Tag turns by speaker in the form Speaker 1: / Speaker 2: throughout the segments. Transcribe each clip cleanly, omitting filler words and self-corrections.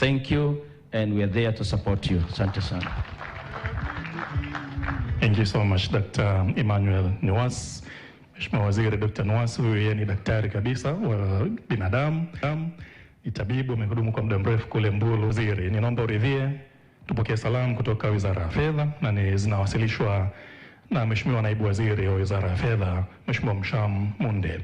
Speaker 1: Thank you, and we are there to support you. Asante sana.
Speaker 2: Thank you so much, Dr. Emmanuel Nwas. Mheshimiwa Waziri Dr. Nwas, huyu ni daktari kabisa wa binadamu, ni tabibu, amehudumu kwa muda mrefu kule Mbulu. Waziri, ninaomba uridhie tupokee salamu kutoka Wizara ya Fedha na zinawasilishwa na Mheshimiwa Naibu Waziri wa Wizara ya Fedha, Mheshimiwa Msham Munde.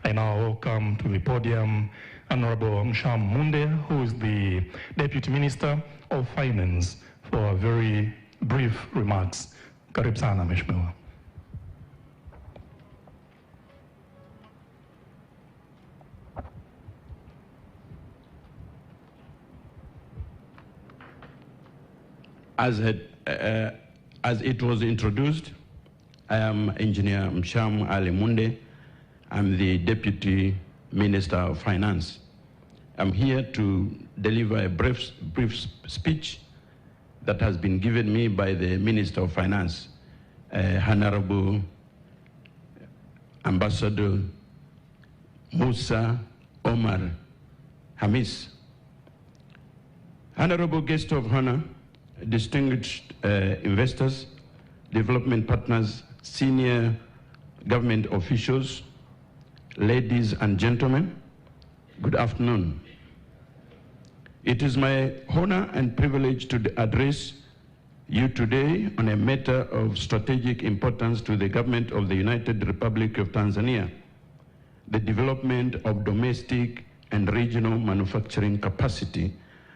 Speaker 2: I now welcome to the podium Honorable Msham Munde, who is the Deputy Minister of Finance, for very brief remarks. Karibu sana Mheshimiwa.
Speaker 3: As it was introduced, I am Engineer Msham Ali Munde. I'm the Deputy Minister of Finance. I'm here to deliver a brief speech that has been given me by the Minister of Finance, Honorable Ambassador Musa Omar Hamis. Honorable Guest of Honor, distinguished investors, development partners, senior government officials, ladies and gentlemen, good afternoon. It is my honor and privilege to address you today on a matter of strategic importance to the government of the United Republic of Tanzania, the development of domestic and regional manufacturing capacity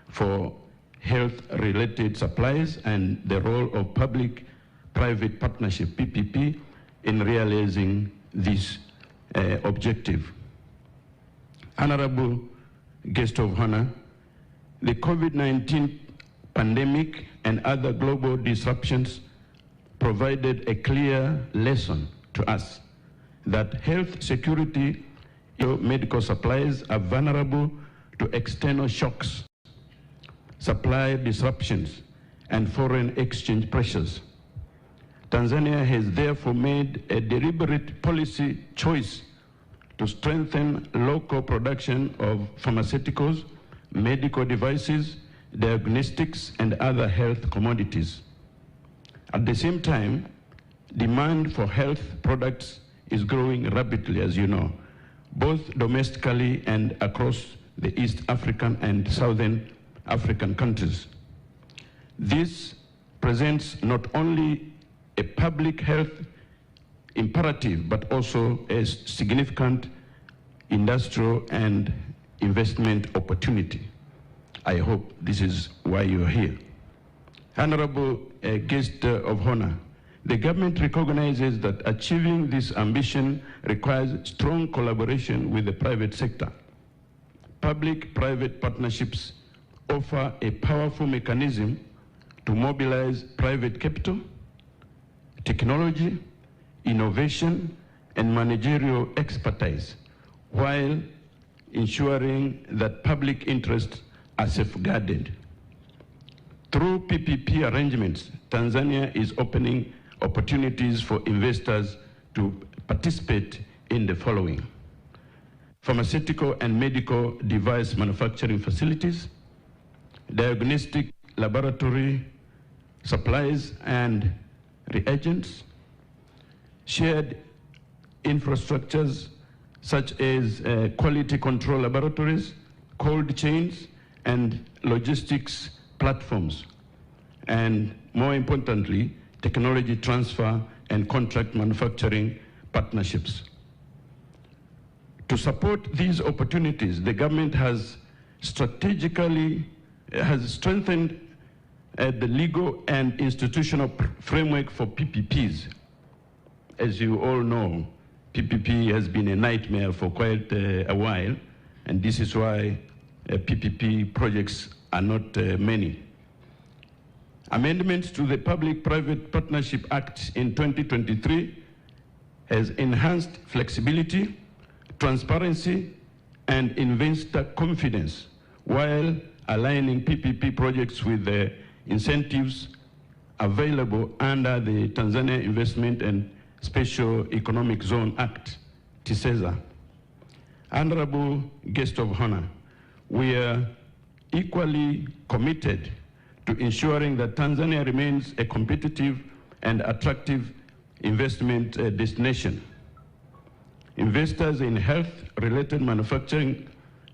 Speaker 3: for health-related supplies and the role of public-private partnership, PPP, in realizing this objective. Honorable Guest of Honor, the COVID-19 pandemic and other global disruptions provided a clear lesson to us that health security medical supplies are vulnerable to external shocks, supply disruptions, and foreign exchange pressures. Tanzania has therefore made a deliberate policy choice to strengthen local production of pharmaceuticals, medical devices, diagnostics, and other health commodities. At the same time, demand for health products is growing rapidly, as you know, both domestically and across the East African and Southern African countries. This presents not only a public health imperative, but also a significant industrial and investment opportunity. I hope this is why you're here. Honorable Guest of Honor, the government recognizes that achieving this ambition requires strong collaboration with the private sector. Public-private partnerships offer a powerful mechanism to mobilize private capital, technology, innovation, and managerial expertise, while ensuring that public interests are safeguarded. Through PPP arrangements, Tanzania is opening opportunities for investors to participate in the following: pharmaceutical and medical device manufacturing facilities, diagnostic laboratory supplies and reagents, shared infrastructures such as quality control laboratories, cold chains, and logistics platforms, and more importantly, technology transfer and contract manufacturing partnerships. To support these opportunities, the government has strengthened the legal and institutional framework for PPPs. As you all know, PPP has been a nightmare for quite a while, and this is why PPP projects are not many. Amendments to the Public-Private Partnership Act in 2023 has enhanced flexibility, transparency, and investor confidence, while aligning PPP projects with the incentives available under the Tanzania Investment and Special Economic Zone Act, TISEZA. Honorable Guest of Honor, we are equally committed to ensuring that Tanzania remains a competitive and attractive investment destination. Investors in health-related manufacturing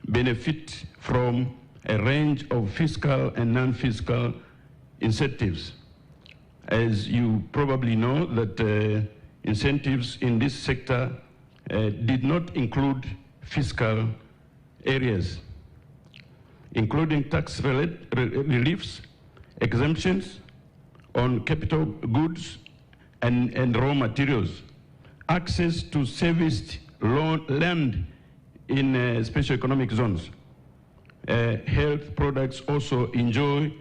Speaker 3: benefit from a range of fiscal and non-fiscal incentives. As you probably know, that incentives in this sector did not include fiscal areas, including tax reliefs, exemptions on capital goods and raw materials, access to serviced land in special economic zones. Health products also enjoy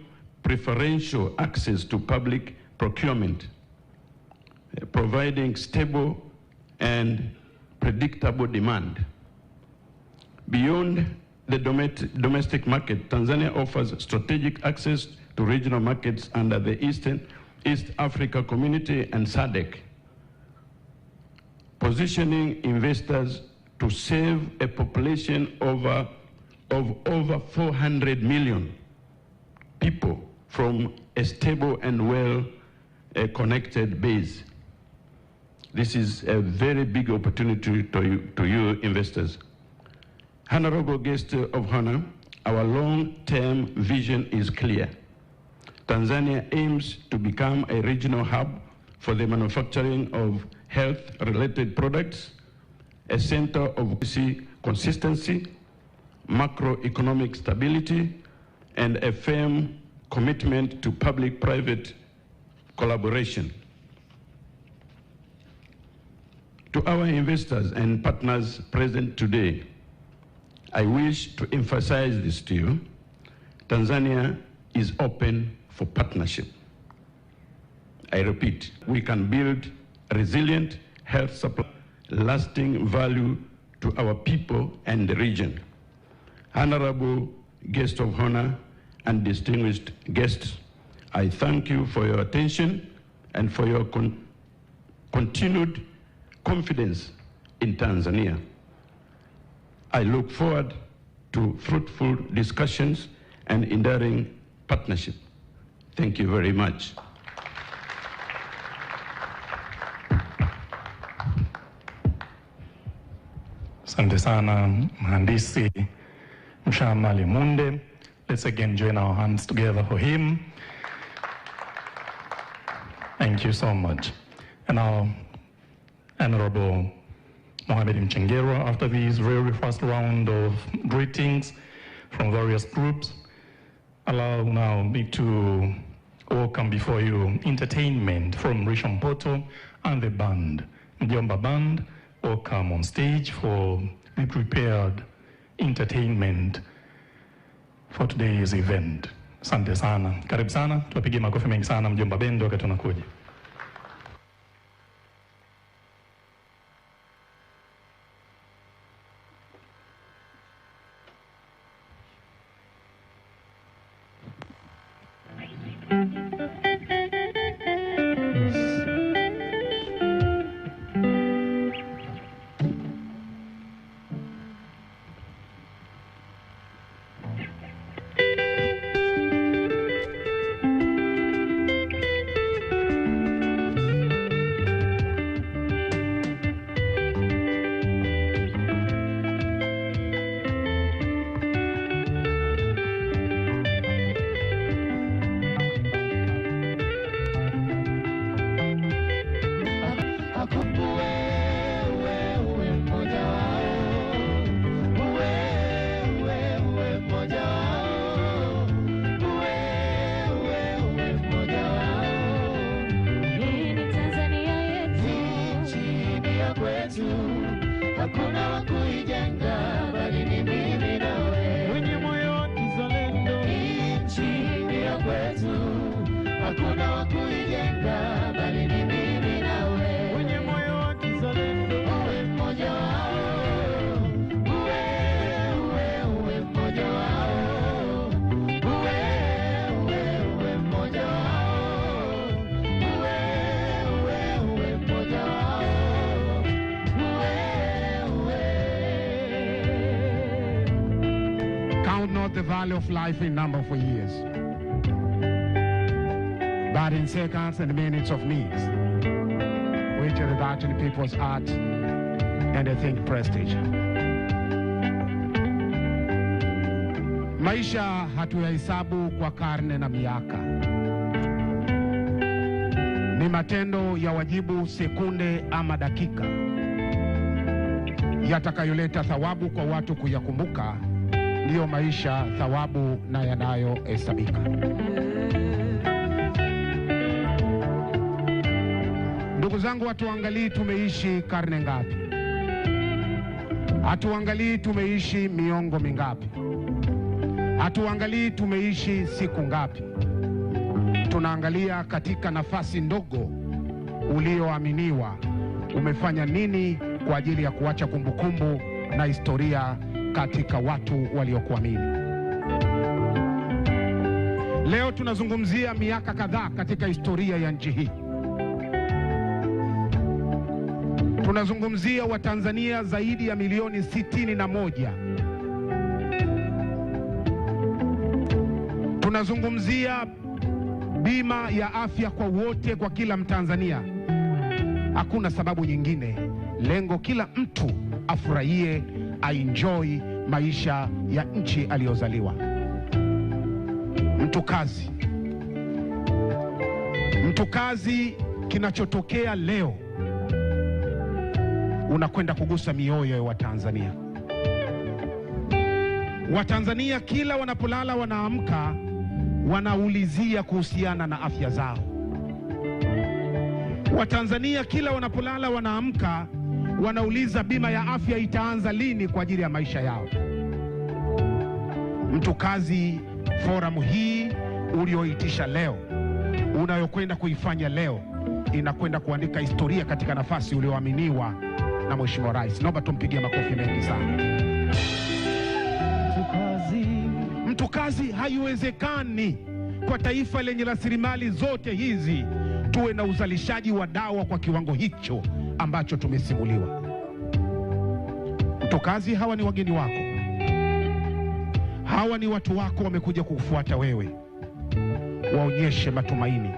Speaker 3: preferential access to public procurement, providing stable and predictable demand. Beyond the domestic market, Tanzania offers strategic access to regional markets under the East Africa Community and SADC, positioning investors to serve a population of over 400 million people from a stable and well-connected base. This is a very big opportunity to you investors. Honorable guest of honor, our long-term vision is clear. Tanzania aims to become a regional hub for the manufacturing of health-related products, a center of policy consistency, macroeconomic stability, and a firm commitment to public-private collaboration. To our investors and partners present today, I wish to emphasize this to you. Tanzania is open for partnership. I repeat, we can build a resilient health supply, lasting value to our people and the region. Honorable guest of honor and distinguished guests, I thank you for your attention and for your continued confidence in Tanzania. I look forward to fruitful discussions and enduring partnership. Thank you very much.
Speaker 2: Asante sana, Mhandisi Mshamali Munde. Let's again join our hands together for him. Thank you so much. And now, Honorable Mohamed Mchengerwa, after this very first round of greetings from various groups, allow now me to welcome before you entertainment from Rishon Poto and the band. Mjomba Band, welcome on stage for the prepared entertainment for today's event. Asante sana. Karibu sana, tuwapige makofi mengi sana Mjomba Band wakati unakuja.
Speaker 4: value of life in number of years, but in seconds and minutes of needs, which are that in people's heart and they think prestige. Maisha hatuyahesabu kwa karne na miaka. Ni matendo ya wajibu sekunde ama dakika yatakayoleta thawabu kwa watu kuyakumbuka. Ndiyo maisha, thawabu na yanayohesabika. Ndugu zangu, hatuangalii tumeishi karne ngapi, hatuangalii tumeishi miongo mingapi, hatuangalii tumeishi siku ngapi. Tunaangalia katika nafasi ndogo ulioaminiwa umefanya nini kwa ajili ya kuacha kumbukumbu na historia katika watu waliokuamini. Leo tunazungumzia miaka kadhaa katika historia ya nchi hii. Tunazungumzia Watanzania zaidi ya milioni 61. Tunazungumzia bima ya afya kwa wote, kwa kila Mtanzania. Hakuna sababu nyingine. Lengo kila mtu afurahie, aenjoy maisha ya nchi aliyozaliwa. Mtu kazi, kinachotokea leo unakwenda kugusa mioyo ya Watanzania. Watanzania kila wanapolala wanaamka wanaulizia kuhusiana na afya zao. Watanzania kila wanapolala wanaamka wanauliza bima ya afya itaanza lini kwa ajili ya maisha yao. Mtu kazi, forum hii ulioitisha leo, unayokwenda kuifanya leo, inakwenda kuandika historia katika nafasi ulioaminiwa na Mheshimiwa Rais. Naomba tumpigie makofi mengi sana. Mtu kazi, haiwezekani kwa taifa lenye rasilimali zote hizi tuwe na uzalishaji wa dawa kwa kiwango hicho ambacho tumesimuliwa. Mtu kazi, hawa ni wageni wako, hawa ni watu wako, wamekuja kukufuata wewe. Waonyeshe matumaini,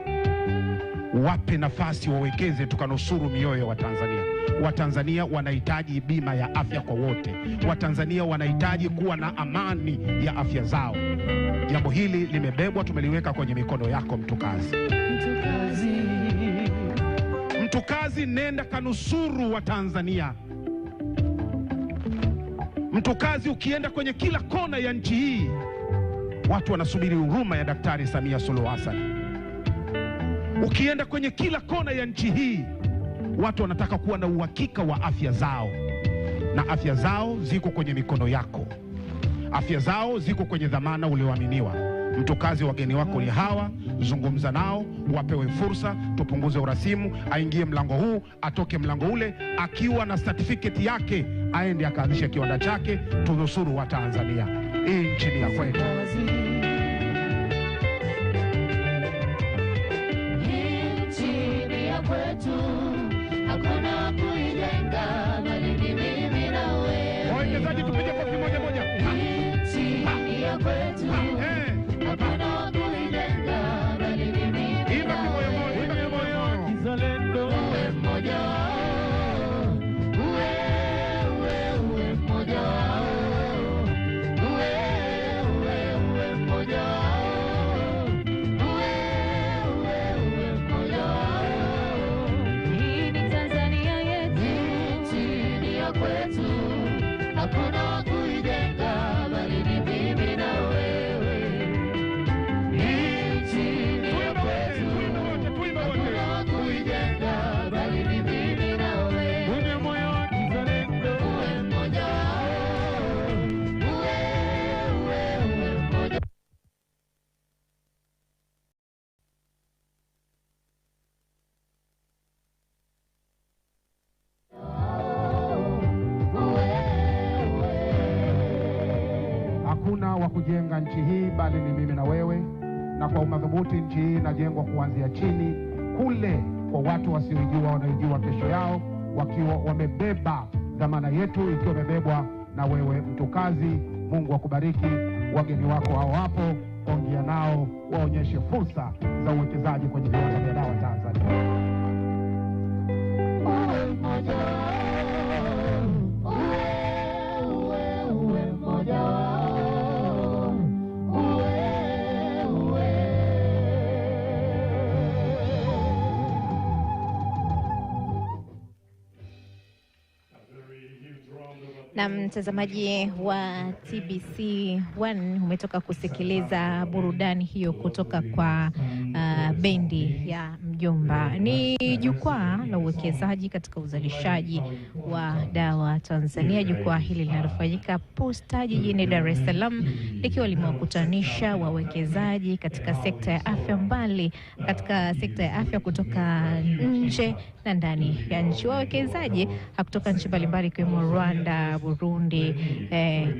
Speaker 4: wape nafasi, wawekeze, tukanusuru mioyo ya Watanzania. Watanzania wanahitaji bima ya afya kwa wote. Watanzania wanahitaji kuwa na amani ya afya zao. Jambo hili limebebwa, tumeliweka kwenye mikono yako mtu kazi. Mtu kazi, nenda kanusuru Watanzania. Mtu kazi, ukienda kwenye kila kona ya nchi hii, watu wanasubiri huruma ya Daktari Samia Suluhu Hassan. Ukienda kwenye kila kona ya nchi hii, watu wanataka kuwa na uhakika wa afya zao, na afya zao ziko kwenye mikono yako. Afya zao ziko kwenye dhamana ulioaminiwa. Mtu kazi, wageni wako ni hawa, zungumza nao, wapewe fursa, tupunguze urasimu. Aingie mlango huu, atoke mlango ule, akiwa na certificate yake, aende akaanzishe kiwanda chake. Tunusuru wa Tanzania, hii nchi ni ya kwetu.
Speaker 5: Hakuna kuijenga bali ni mimi na wewe.
Speaker 4: Wawekezaji, tupige kofi moja moja.
Speaker 5: Nchi ya kwetu. Hakuna kuijenga bali ni mimi na wewe.
Speaker 4: Imba kimoyo moja, imba kimoyo.
Speaker 5: Kizalendo. Uwe mmoja wao. Uwe mmoja wao. Uwe mmoja wao. Uwe mmoja wao. Hii ni Tanzania yetu. Nchi ya kwetu. Hakuna kuijenga bali ni mimi na wewe. Nchi ya kwetu. Hakuna kuijenga bali ni mimi na wewe. Uwe moyo wa kizalendo. Uwe mmoja wao. Uwe mmoja.
Speaker 4: Hakuna wa kujenga nchi hii bali ni mimi na wewe, na kwa umadhubuti nchi hii inajengwa kuanzia chini kule, kwa watu wasiojua wanaojua kesho yao, wakiwa wamebeba dhamana yetu, ikiwa imebebwa na wewe mtu kazi. Mungu akubariki. Wageni wako hao hapo, ongea nao, waonyeshe fursa za uwekezaji kwenye viwanda vya dawa Tanzania.
Speaker 6: Na mtazamaji wa TBC1 umetoka kusikiliza burudani hiyo kutoka kwa bendi ya Mjomba. Ni jukwaa la uwekezaji katika uzalishaji wa dawa Tanzania. Jukwaa hili linalofanyika Posta jijini Dar es Salaam likiwa limewakutanisha wawekezaji katika sekta ya afya katika sekta ya afya kutoka nje na ndani ya nchi. Wawekezaji kutoka nchi mbalimbali ikiwemo Rwanda, Burundi,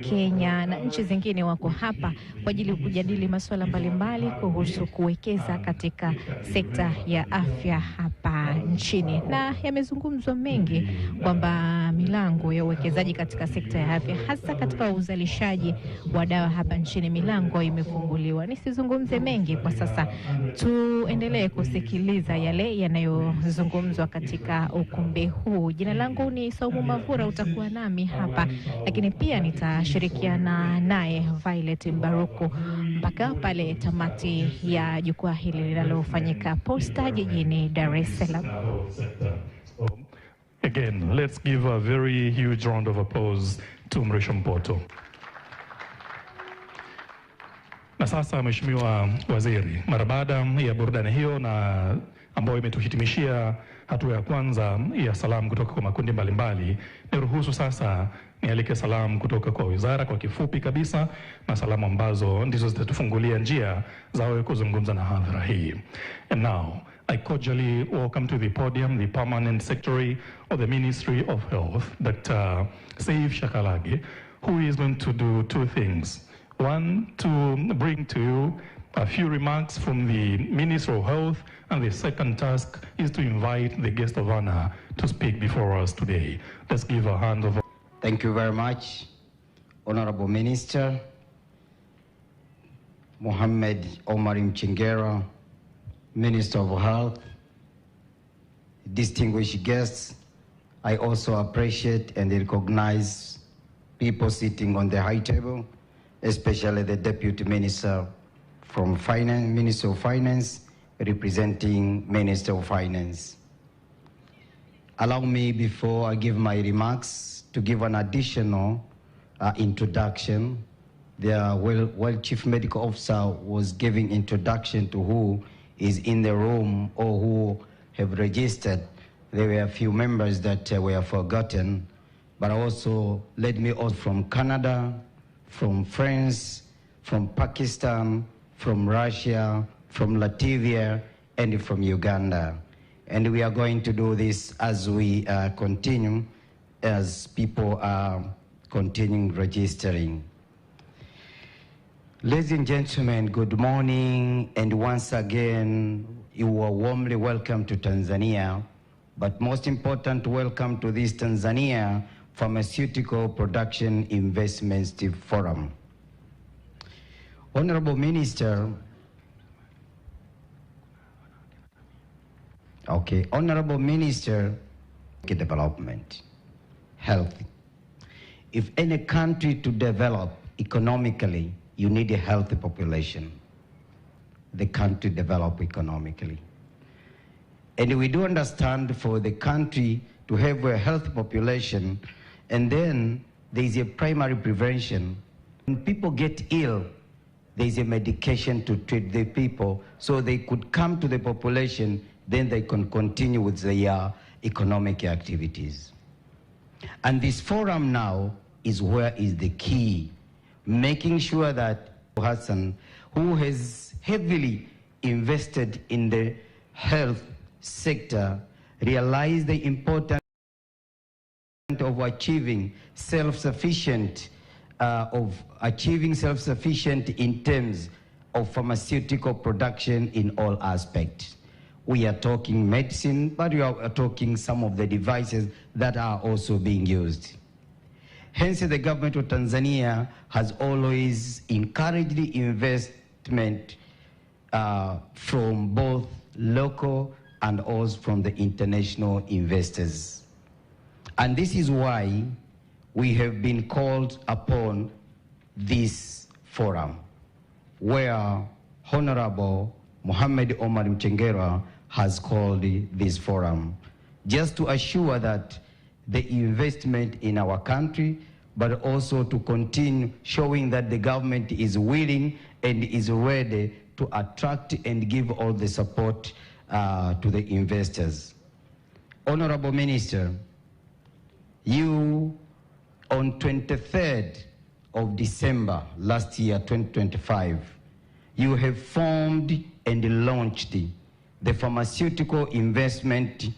Speaker 6: Kenya na nchi zingine wako hapa kwa ajili ya kujadili masuala mbalimbali kuhusu kuwekeza katika sekta ya afya hapa nchini. Na yamezungumzwa mengi kwamba milango ya uwekezaji katika sekta ya afya, hasa katika uzalishaji wa dawa hapa nchini, milango imefunguliwa. Nisizungumze mengi kwa sasa, tuendelee kusikiliza yale yanayozungumzwa katika ukumbi huu. Jina langu ni Saumu Mavura, utakuwa nami hapa, lakini pia nitashirikiana naye Violet Mbaruku mpaka pale tamati ya jukwaa hili linalofanyika Posta jijini Dar es Salaam.
Speaker 2: Again, let's give a very huge round of applause to Mrisho Mpoto. Na sasa Mheshimiwa Waziri, mara baada ya burudani hiyo na ambayo imetuhitimishia hatua ya kwanza ya salamu kutoka kwa makundi mbalimbali, niruhusu sasa nialike salamu kutoka kwa wizara kwa kifupi kabisa, na salamu ambazo ndizo zitatufungulia njia za wewe kuzungumza na hadhara hii. And now I cordially welcome to the podium the Permanent Secretary of the Ministry of Health, Dr. Saif Shakalage, who is going to do two things. One, to bring to you a few remarks from the Minister of Health, and the second task is to invite the guest of honor to speak before us today. Let's give a hand of...
Speaker 7: Thank you very much, Honorable Minister Mohamed Mchengerwa, Minister of Health, distinguished guests. I also appreciate and recognize people sitting on the high table, especially the Deputy Minister from Finance, Minister of Finance, representing Minister of Finance. Allow me, before I give my remarks, to give an additional introduction. While Chief Medical Officer was giving introduction to who is in the room or who have registered, there were a few members that were forgotten, but also let me also from Canada, from France, from Pakistan, from Russia, from Latvia, and from Uganda. And we are going to do this as we continue, as people are continuing registering. Ladies and gentlemen, good morning, and once again, you are warmly welcome to Tanzania, but most important, welcome to this Tanzania Pharmaceutical Production Investments Forum. Honorable Minister, Honorable Minister, development, health. If any country to develop economically, you need a healthy population. The country develop economically. And we do understand for the country to have a healthy population, and then there is a primary prevention. When people get ill, there is a medication to treat the people so they could come to the population, then they can continue with their economic activities. And this forum now is where is the key, making sure that Hassan, who has heavily invested in the health sector, realize the importance of achieving self-sufficient in terms of pharmaceutical production in all aspects. We are talking medicine, but we are talking some of the devices that are also being used. Hence, the government of Tanzania has always encouraged the investment from both local and also from the international investors. And this is why we have been called upon this forum, where Honorable Mohamed Mchengerwa has called this forum, just to assure that the investment in our country, but also to continue showing that the government is willing and is ready to attract and give all the support to the investors. Honorable Minister, you on 23rd of December last year, 2025, you have formed and launched the pharmaceutical investment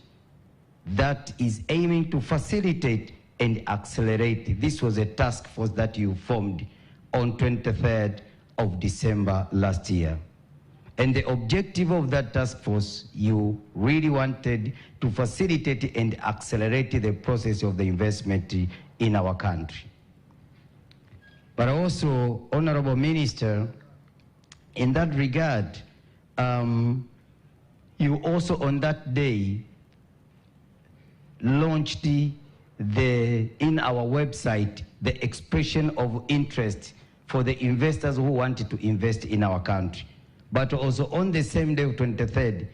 Speaker 7: that is aiming to facilitate and accelerate. This was a task force that you formed on 23rd of December last year. And the objective of that task force, you really wanted to facilitate and accelerate the process of the investment in our country. But also, Honorable Minister, in that regard, you also on that day launched in our website the expression of interest for the investors who wanted to invest in our country. But also on the same day, 23rd,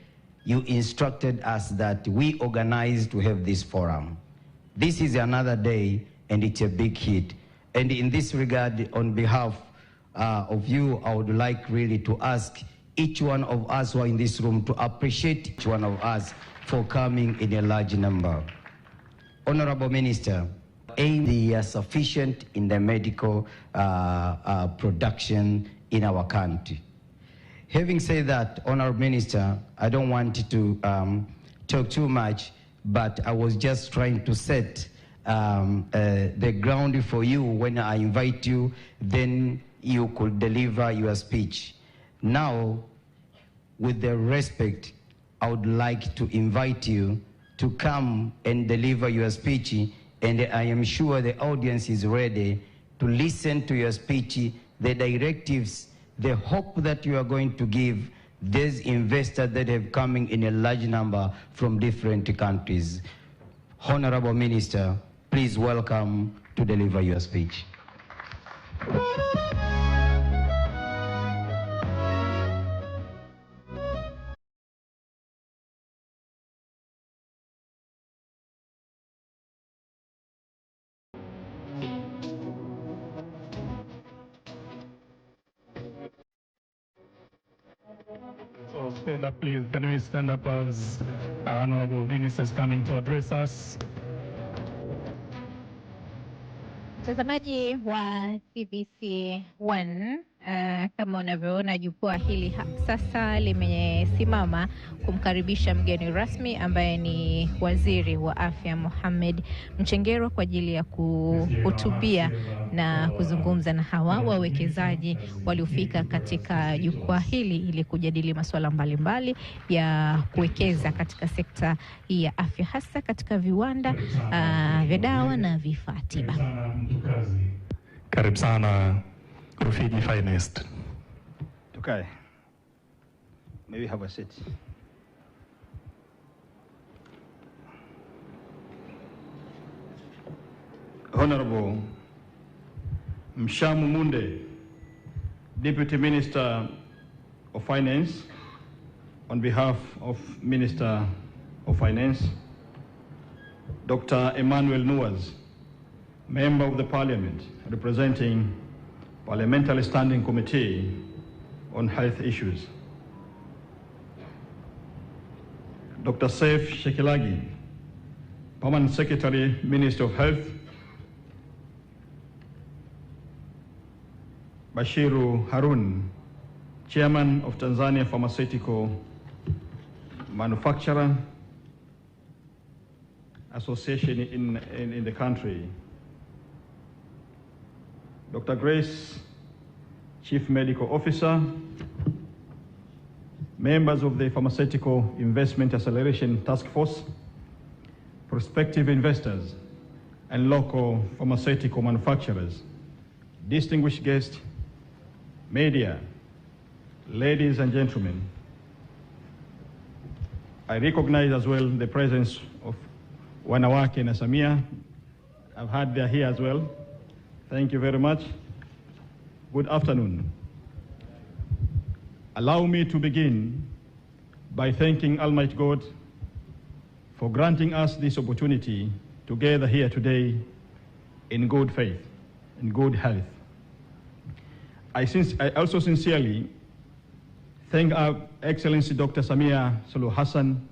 Speaker 7: you instructed us that we organize to have this forum. This is another day, and it's a big hit. And in this regard, on behalf of you, I would like really to ask each one of us who are in this room to appreciate each one of us for coming in a large number. Honorable Minister, aim are sufficient in the medical production in our country. Having said that, Honorable Minister, I don't want to talk too much, but I was just trying to set the ground for you. When I invite you, then you could deliver your speech. Now, with the respect, I would like to invite you to come and deliver your speech, and I am sure the audience is ready to listen to your speech, the directives, the hope that you are going to give these investors that have coming in a large number from different countries. Honorable Minister, please welcome to deliver your speech.
Speaker 2: So stand up, please. Can we stand up as our honorable minister is coming to address us?
Speaker 6: Mtazamaji wa TBC 1, kama unavyoona jukwaa hili sasa limesimama kumkaribisha mgeni rasmi ambaye ni Waziri wa Afya Mohamed Mchengerwa kwa ajili ya kuhutubia na kuzungumza na hawa wawekezaji waliofika katika jukwaa hili ili kujadili masuala mbalimbali ya kuwekeza katika sekta hii ya afya, hasa katika viwanda vya dawa na vifaa tiba.
Speaker 2: Karibu sana Rufiji Finest.
Speaker 1: Okay. May we have a seat? Honorable Mshamu Munde, Deputy Minister of Finance, on behalf of Minister of Finance, Dr. Emmanuel Nuwas, Member of the Parliament representing Parliamentary Standing Committee on Health Issues, Dr. Saif Shekilagi, Permanent Secretary, Minister of Health, Bashiru Harun, Chairman of Tanzania Pharmaceutical Manufacturer Association in the country, Dr. Grace, Chief Medical Officer, members of the Pharmaceutical Investment Acceleration Task Force, prospective investors, and local pharmaceutical manufacturers, distinguished guests, media, ladies and gentlemen, I recognize as well the presence of Wanawake na Samia. I've heard they're here as well. Thank you very much. Good afternoon. Allow me to begin by thanking Almighty God for granting us this opportunity to gather here today in good faith, in good health. I also sincerely thank our Excellency Dr. Samia Suluhu Hassan,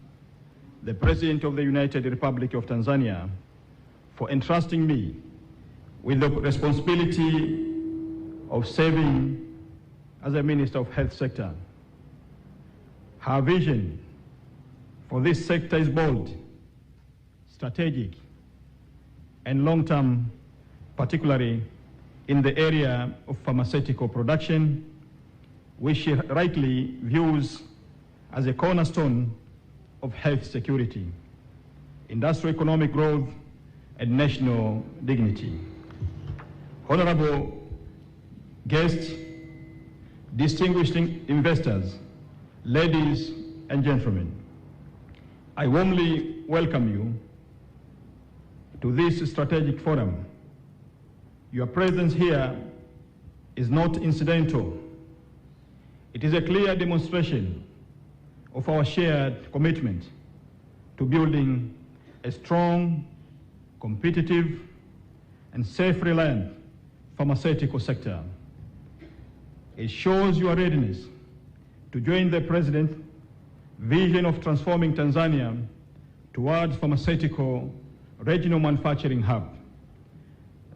Speaker 1: the President of the United Republic of Tanzania, for entrusting me with the responsibility of serving as a Minister of Health sector. Her vision for this sector is bold, strategic, and long-term, particularly in the area of pharmaceutical production, which she rightly views as a cornerstone of health security, industrial economic growth, and national dignity. Honorable guests, distinguished investors, ladies and gentlemen, I warmly welcome you to this strategic forum. Your presence here is not incidental. It is a clear demonstration of our shared commitment to building a strong, competitive, and self-reliant pharmaceutical sector. It shows your readiness to join the President's vision of transforming Tanzania towards pharmaceutical regional manufacturing hub.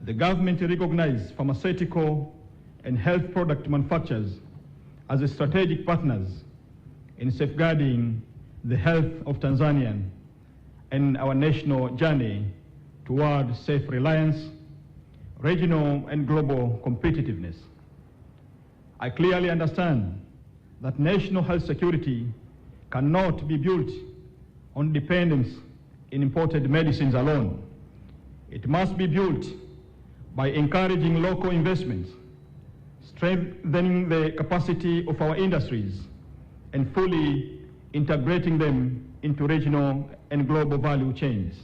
Speaker 1: The government recognizes pharmaceutical and health product manufacturers as strategic partners in safeguarding the health of Tanzania and our national journey toward self-reliance, regional and global competitiveness. I clearly understand that national health security cannot be built on dependence in imported medicines alone. It must be built by encouraging local investments, strengthening the capacity of our industries, and fully integrating them into regional and global value chains.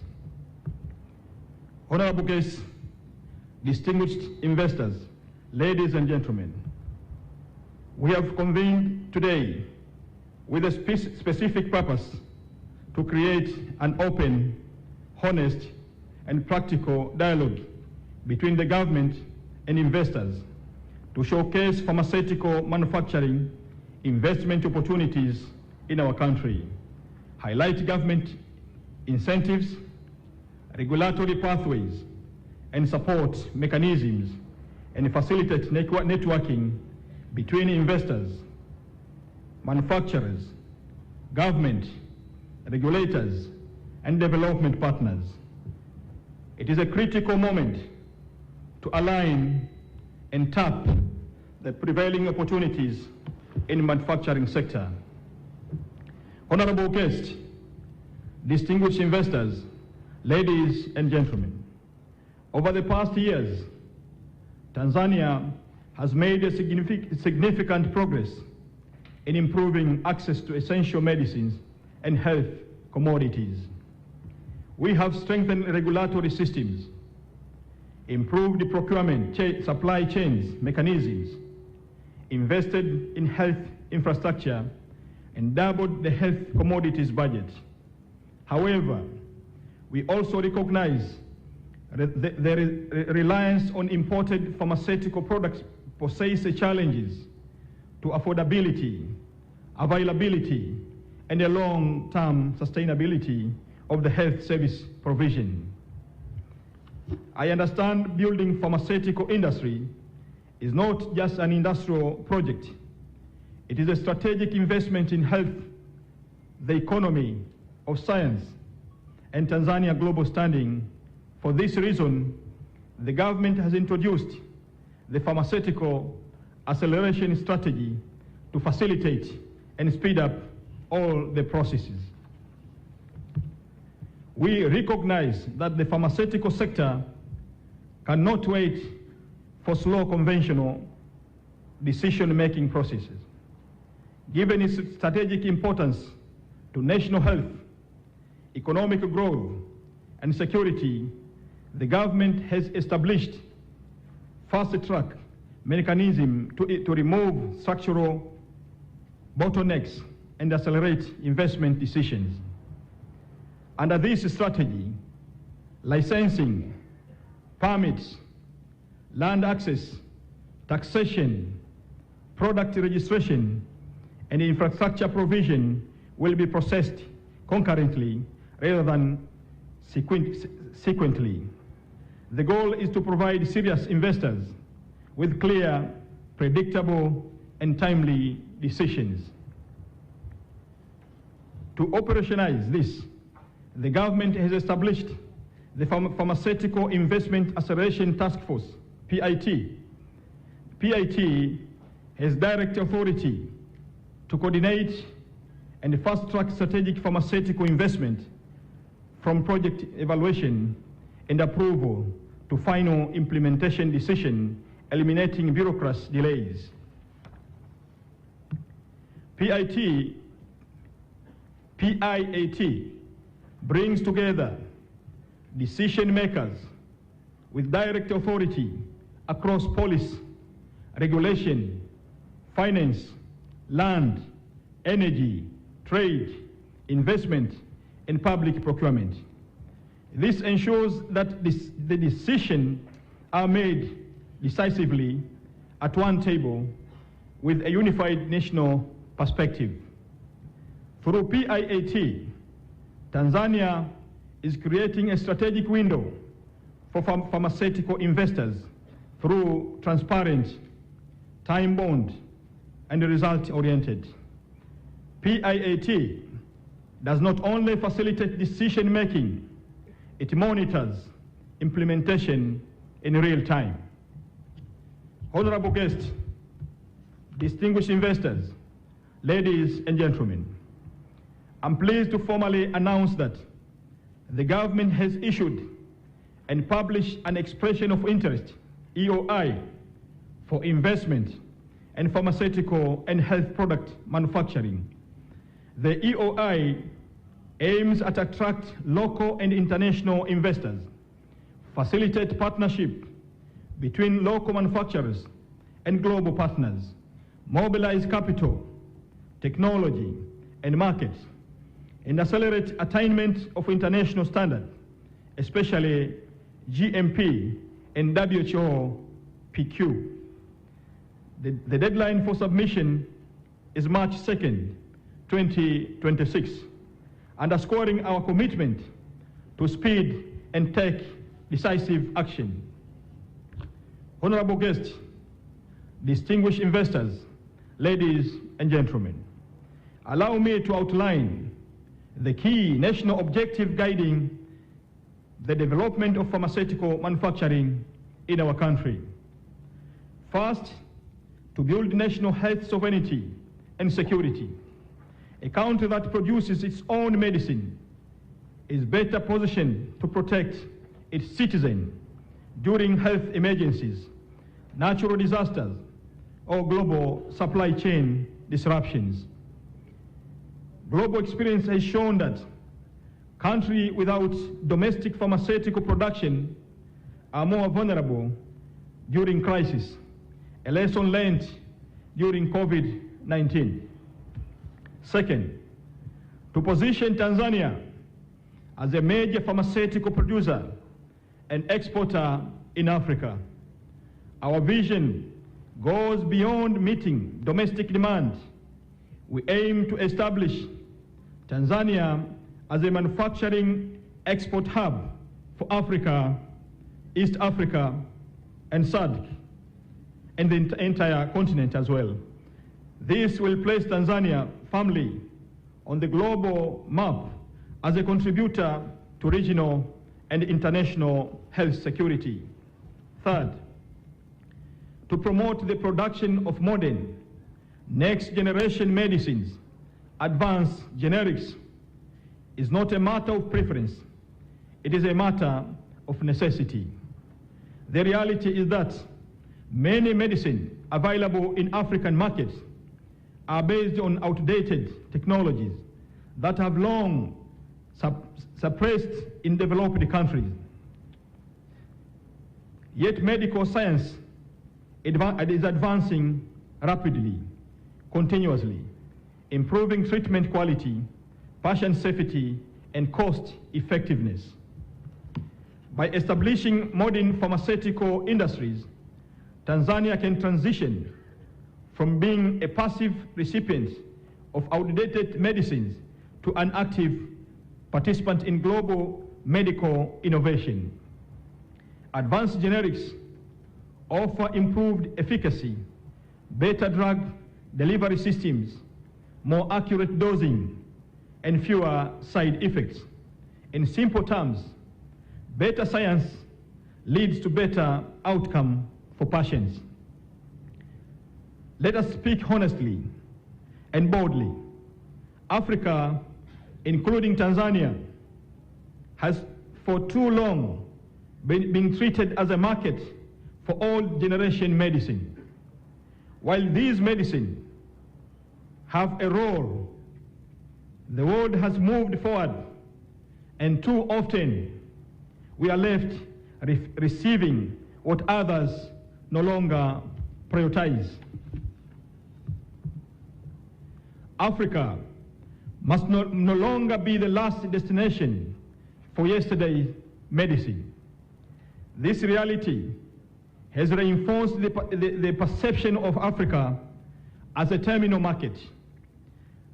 Speaker 1: Honorable guests, distinguished investors, ladies and gentlemen, we have convened today with a specific purpose to create an open, honest, and practical dialogue between the government and investors to showcase pharmaceutical manufacturing investment opportunities in our country, highlight government incentives, regulatory pathways, and support mechanisms, and facilitate networking between investors, manufacturers, government, regulators, and development partners. It is a critical moment to align and tap the prevailing opportunities in the manufacturing sector. Honorable guests, distinguished investors, ladies and gentlemen, over the past years, Tanzania has made a significant progress in improving access to essential medicines and health commodities. We have strengthened regulatory systems, improved the procurement supply chains mechanisms, invested in health infrastructure, and doubled the health commodities budget. However, we also recognize the reliance on imported pharmaceutical products poses challenges to affordability, availability, and the long-term sustainability of the health service provision. I understand building pharmaceutical industry is not just an industrial project. It is a strategic investment in health, the economy of science, and Tanzania global standing. For this reason, the government has introduced the pharmaceutical acceleration strategy to facilitate and speed up all the processes. we recognize that the pharmaceutical sector cannot wait for slow conventional decision-making processes. Given its strategic importance to national health, economic growth, and security, the government has established fast-track mechanism to remove structural bottlenecks and accelerate investment decisions. Under this strategy, licensing, permits, land access, taxation, product registration, and infrastructure provision will be processed concurrently rather than sequentially. The goal is to provide serious investors with clear, predictable, and timely decisions. To operationalize this, the government has established the Pharmaceutical Investment Acceleration Task Force, PIT. PIT has direct authority to coordinate and fast-track strategic pharmaceutical investment from project evaluation and approval to final implementation decision, eliminating bureaucracy delays. PIAT brings together decision makers with direct authority across policy, regulation, finance, land, energy, trade, investment, and public procurement. This ensures that the decisions are made decisively at one table with a unified national perspective. Through PIAT, Tanzania is creating a strategic window for pharmaceutical investors through transparent, time-bound, and result-oriented. PIAT does not only facilitate decision-making, it monitors implementation in real time. Honorable guests, distinguished investors, ladies and gentlemen, I'm pleased to formally announce that the government has issued and published an expression of interest, EOI, for investment in pharmaceutical and health product manufacturing. The EOI aims at attract local and international investors, facilitate partnership between local manufacturers and global partners, mobilize capital, technology, and markets, and accelerate attainment of international standards, especially GMP and WHO PQ. The deadline for submission is March 2nd, 2026, underscoring our commitment to speed and take decisive action. Honorable guests, distinguished investors, ladies and gentlemen, allow me to outline the key national objective guiding the development of pharmaceutical manufacturing in our country. First, to build national health sovereignty and security. A country that produces its own medicine is better positioned to protect its citizens during health emergencies, natural disasters, or global supply chain disruptions. Global experience has shown that countries without domestic pharmaceutical production are more vulnerable during crisis, a lesson learned during COVID-19. Second, to position Tanzania as a major pharmaceutical producer and exporter in Africa. Our vision goes beyond meeting domestic demand. We aim to establish Tanzania as a manufacturing export hub for Africa, East Africa, and SADC, and the entire continent as well. This will place Tanzania firmly on the global map as a contributor to regional and international health security. Third, to promote the production of modern, next-generation medicines. Advanced generics is not a matter of preference, it is a matter of necessity. The reality is that many medicines available in African markets are based on outdated technologies that have long suppressed in developed countries. Yet medical science is advancing rapidly, continuously, improving treatment quality, patient safety, and cost effectiveness. By establishing modern pharmaceutical industries, Tanzania can transition from being a passive recipient of outdated medicines to an active participant in global medical innovation. Advanced generics offer improved efficacy, better drug delivery systems, more accurate dosing, and fewer side effects. In simple terms, better science leads to better outcome for patients. Let us speak honestly and boldly. Africa, including Tanzania, has for too long been treated as a market for old generation medicine. While these medicines have a role, the world has moved forward, and too often we are left receiving what others no longer prioritize. Africa must no longer be the last destination for yesterday's medicine. This reality has reinforced the perception of Africa as a terminal market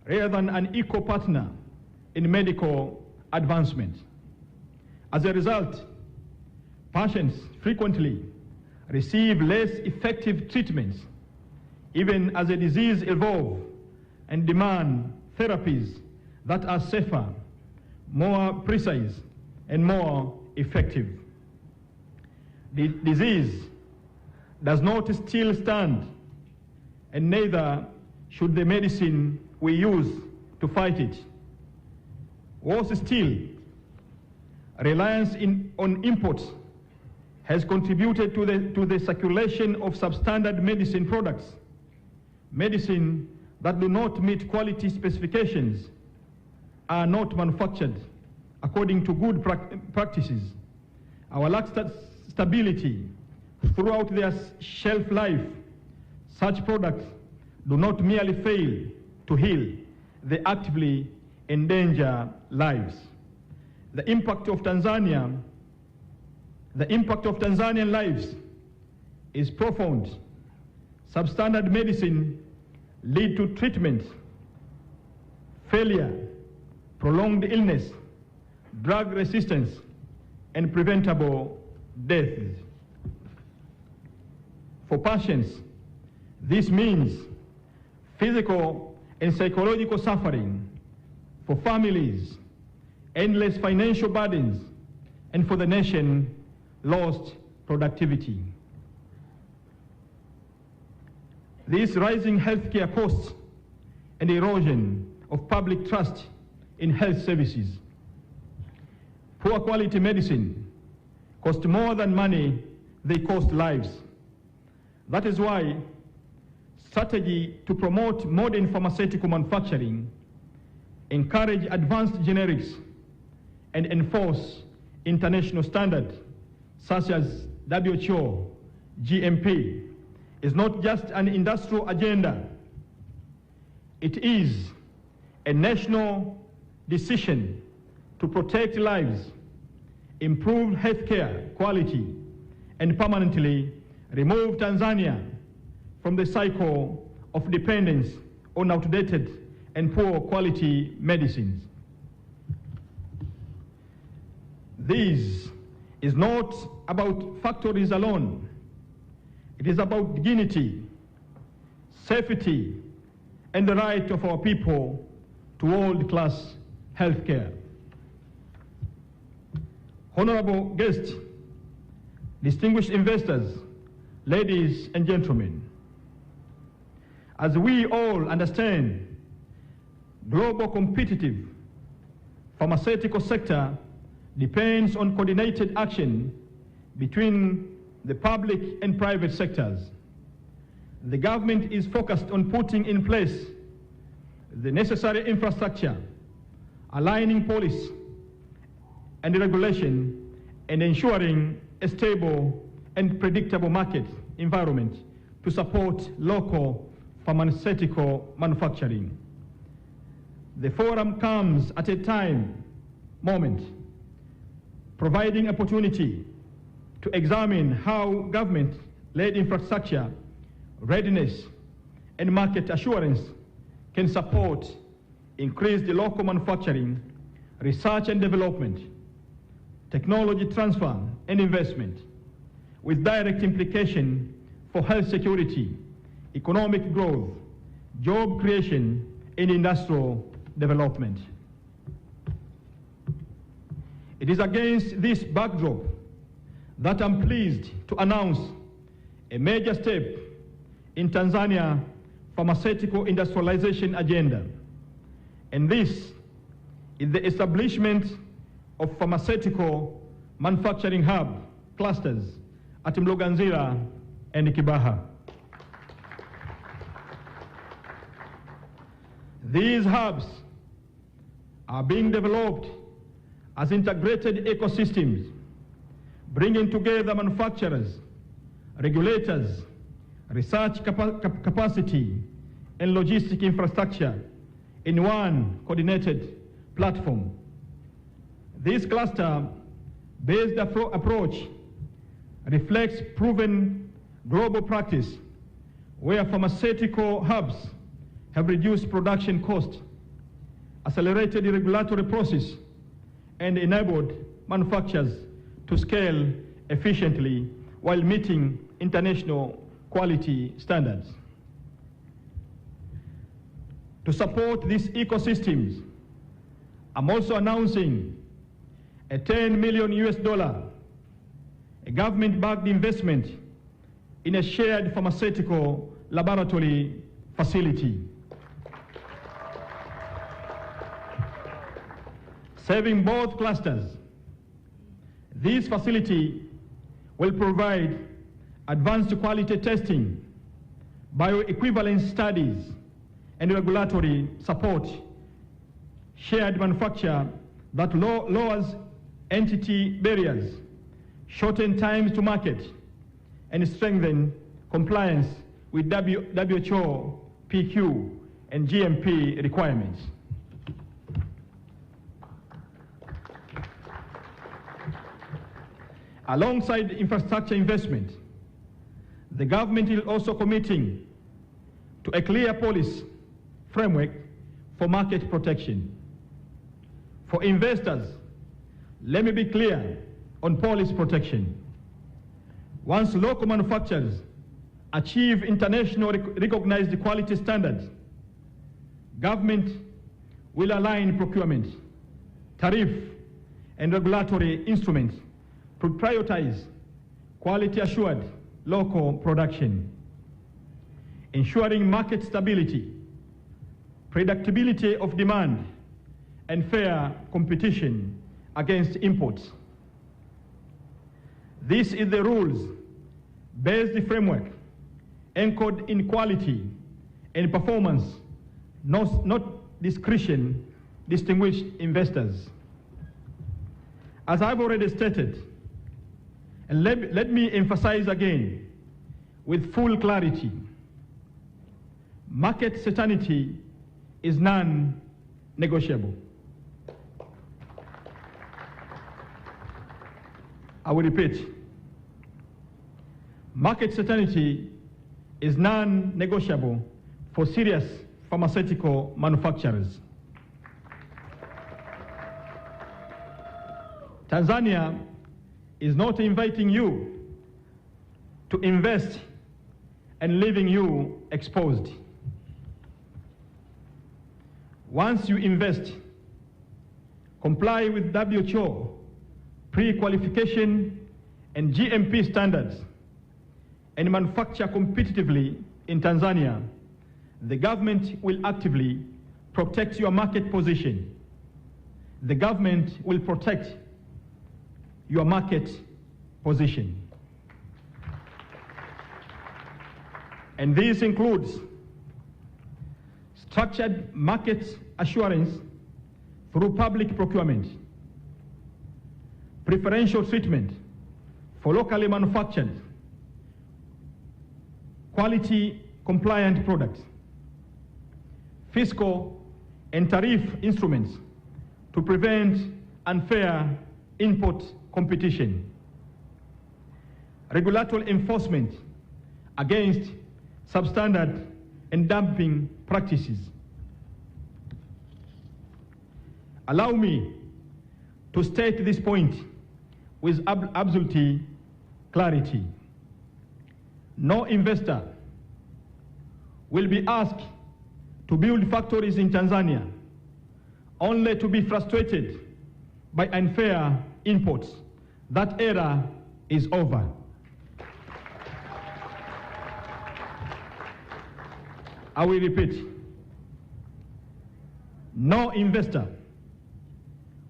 Speaker 1: rather than an equal partner in medical advancement. As a result, patients frequently receive less effective treatments even as the disease evolves and demand therapies that are safer, more precise, and more effective. The disease does not still stand, and neither should the medicine we use to fight it. Worse still, reliance on imports has contributed to the circulation of substandard medicine products, medicine that do not meet quality specifications are not manufactured according to good practices. Our lack of stability throughout their shelf life, such products do not merely fail to heal, they actively endanger lives. The impact of Tanzanian lives is profound. Substandard medicine lead to treatment failure, prolonged illness, drug resistance, and preventable deaths. For patients, this means physical and psychological suffering. For families, endless financial burdens, and for the nation, lost productivity. These rising healthcare costs and erosion of public trust in health services. Poor quality medicine cost more than money, they cost lives. That is why strategy to promote modern pharmaceutical manufacturing, encourage advanced generics, and enforce international standards such as WHO, GMP, is not just an industrial agenda. It is a national decision to protect lives, improve healthcare quality, and permanently remove Tanzania from the cycle of dependence on outdated and poor quality medicines. This is not about factories alone. It is about dignity, safety, and the right of our people to world-class healthcare. Honorable guests, distinguished investors, ladies and gentlemen, as we all understand, global competitive pharmaceutical sector depends on coordinated action between the public and private sectors. The government is focused on putting in place the necessary infrastructure, aligning policy and regulation, and ensuring a stable and predictable market environment to support local pharmaceutical manufacturing. The forum comes at a moment, providing opportunity to examine how government-led infrastructure, readiness, and market assurance can support increased local manufacturing, research and development, technology transfer and investment, with direct implication for health security, economic growth, job creation, and industrial development. It is against this backdrop that I'm pleased to announce a major step in Tanzania pharmaceutical industrialization agenda, and this is the establishment of pharmaceutical manufacturing hub clusters at Mloganzila and Kibaha. These hubs are being developed as integrated ecosystems, bringing together manufacturers, regulators, research capacity, and logistic infrastructure in one coordinated platform. This cluster-based approach reflects proven global practice where pharmaceutical hubs have reduced production costs, accelerated the regulatory process, and enabled manufacturers to scale efficiently while meeting international quality standards. To support these ecosystems, I'm also announcing a $10 million a government-backed investment in a shared pharmaceutical laboratory facility, serving both clusters. This facility will provide advanced quality testing, bioequivalence studies, and regulatory support, shared manufacture that lowers entity barriers, shorten times to market, and strengthen compliance with WHO, PQ, and GMP requirements. Alongside infrastructure investment, the government is also committing to a clear policy framework for market protection. For investors, let me be clear on policy protection. Once local manufacturers achieve internationally recognized quality standards, government will align procurement, tariff, and regulatory instruments to prioritize quality-assured local production, ensuring market stability, predictability of demand, and fair competition against imports. This is the rules-based framework anchored in quality and performance, not discretion, distinguished investors. As I've already stated, and let me emphasize again with full clarity, market certainty is non-negotiable. I will repeat, market certainty is non-negotiable for serious pharmaceutical manufacturers. Tanzania is not inviting you to invest and leaving you exposed. Once you invest, comply with WHO pre-qualification and GMP standards, and manufacture competitively in Tanzania, the government will actively protect your market position. The government will protect your market position. And this includes structured market assurance through public procurement, preferential treatment for locally manufactured, quality compliant products, fiscal and tariff instruments to prevent unfair import competition, regulatory enforcement against substandard and dumping practices. Allow me to state this point with absolute clarity. No investor will be asked to build factories in Tanzania only to be frustrated by unfair imports. That era is over. I will repeat. No investor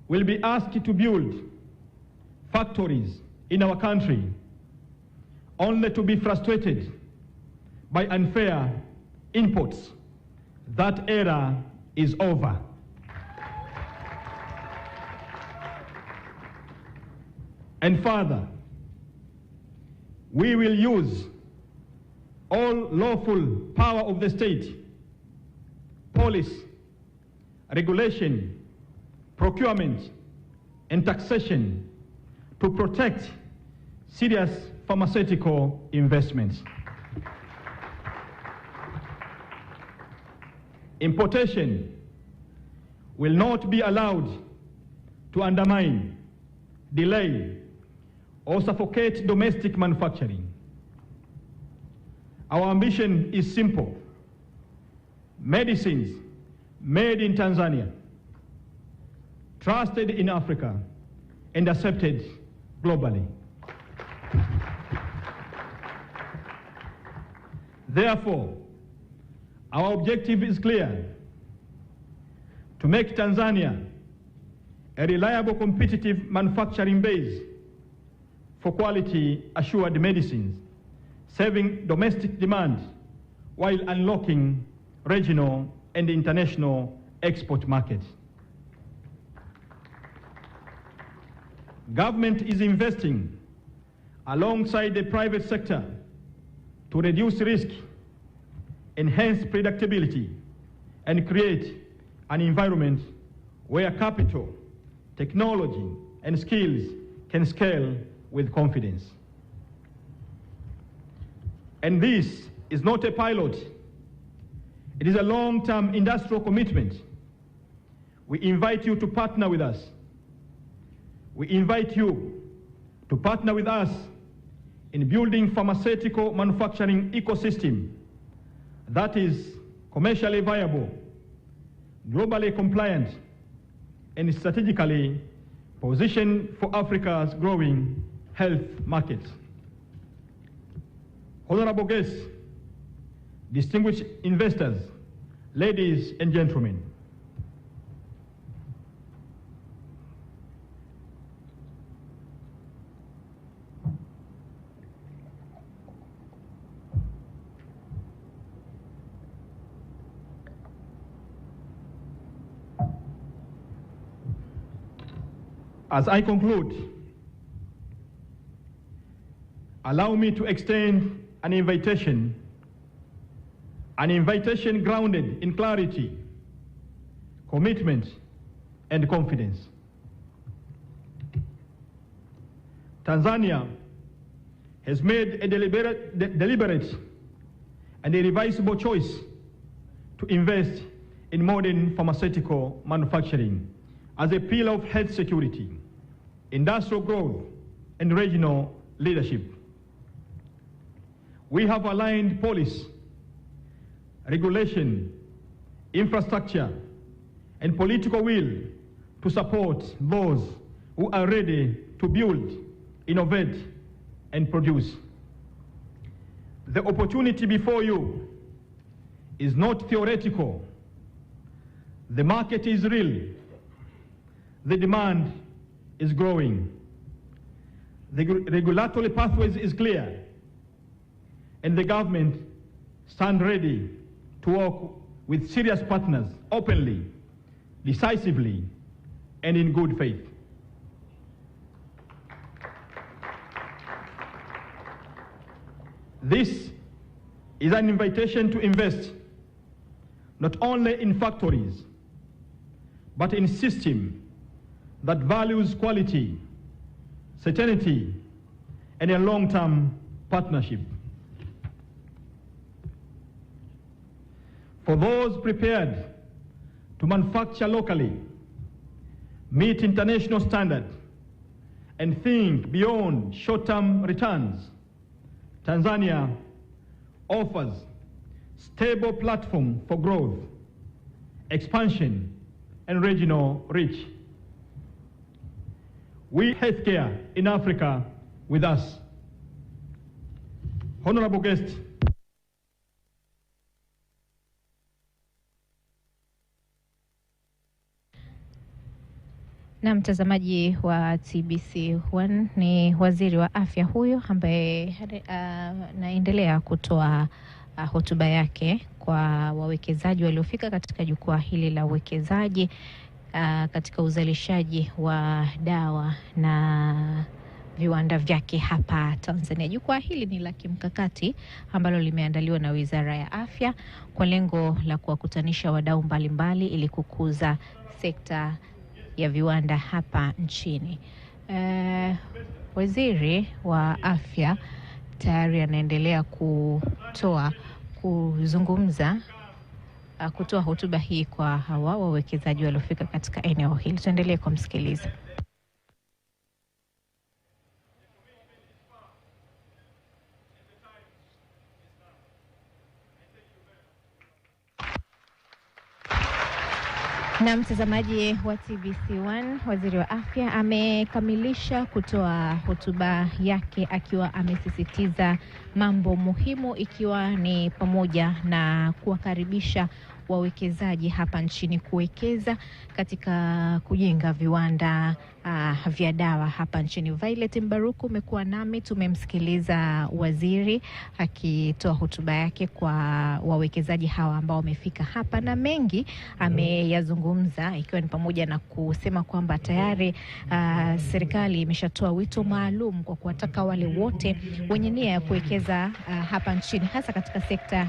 Speaker 1: will be asked to build factories in our country only to be frustrated by unfair imports. That era is over. And further, we will use all lawful power of the state, police, regulation, procurement, and taxation to protect serious pharmaceutical investments. Importation will not be allowed to undermine, delay, or suffocate domestic manufacturing. Our ambition is simple: medicines made in Tanzania, trusted in Africa, and accepted globally. Therefore, our objective is clear: to make Tanzania a reliable, competitive manufacturing base for quality assured medicines, serving domestic demand while unlocking regional and international export markets. Government is investing alongside the private sector to reduce risk, enhance predictability, and create an environment where capital, technology, and skills can scale with confidence. And this is not a pilot. It is a long-term industrial commitment. We invite you to partner with us. We invite you to partner with us in building pharmaceutical manufacturing ecosystem that is commercially viable, globally compliant, and strategically positioned for Africa's growing health market. Honorable guests, distinguished investors, ladies and gentlemen, as I conclude, allow me to extend an invitation grounded in clarity, commitment, and confidence. Tanzania has made a deliberate and irreversible choice to invest in modern pharmaceutical manufacturing as a pillar of health security, industrial growth, and regional leadership. We have aligned policy, regulation, infrastructure, and political will to support those who are ready to build, innovate, and produce. The opportunity before you is not theoretical. The market is real. The demand is growing. The regulatory pathways is clear, and the government stand ready to work with serious partners openly, decisively, and in good faith. This is an invitation to invest not only in factories, but in a system that values quality, certainty, and a long-term partnership. For those prepared to manufacture locally, meet international standards, and think beyond short-term returns, Tanzania offers stable platform for growth, expansion, and regional reach. We healthcare in Africa with us. Honorable guests,
Speaker 6: na mtazamaji wa TBC1 ni waziri wa afya huyo ambaye anaendelea kutoa hotuba yake kwa wawekezaji waliofika katika jukwaa hili la uwekezaji katika uzalishaji wa dawa na viwanda vyake hapa Tanzania. Jukwaa hili ni la kimkakati ambalo limeandaliwa na Wizara ya Afya kwa lengo la kuwakutanisha wadau mbalimbali ili kukuza sekta ya viwanda hapa nchini. Waziri wa Afya tayari anaendelea kutoa hotuba hii kwa hawa wawekezaji waliofika katika eneo hili. Tuendelee kumsikiliza. Na mtazamaji wa TBC1, waziri wa afya amekamilisha kutoa hotuba yake akiwa amesisitiza mambo muhimu, ikiwa ni pamoja na kuwakaribisha wawekezaji hapa nchini kuwekeza katika kujenga viwanda vya dawa hapa nchini. Violet Mbaruku umekuwa nami, tumemsikiliza waziri akitoa hotuba yake kwa wawekezaji hawa ambao wamefika hapa, na mengi ameyazungumza, ikiwa ni pamoja na kusema kwamba tayari serikali imeshatoa wito maalum kwa kuwataka wale wote wenye nia ya kuwekeza hapa nchini, hasa katika sekta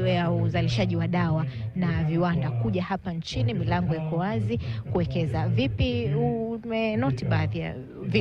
Speaker 6: ya uzalishaji wa dawa na viwanda kuja hapa nchini. Milango iko wazi kuwekeza. Vipi, umenoti baadhi ya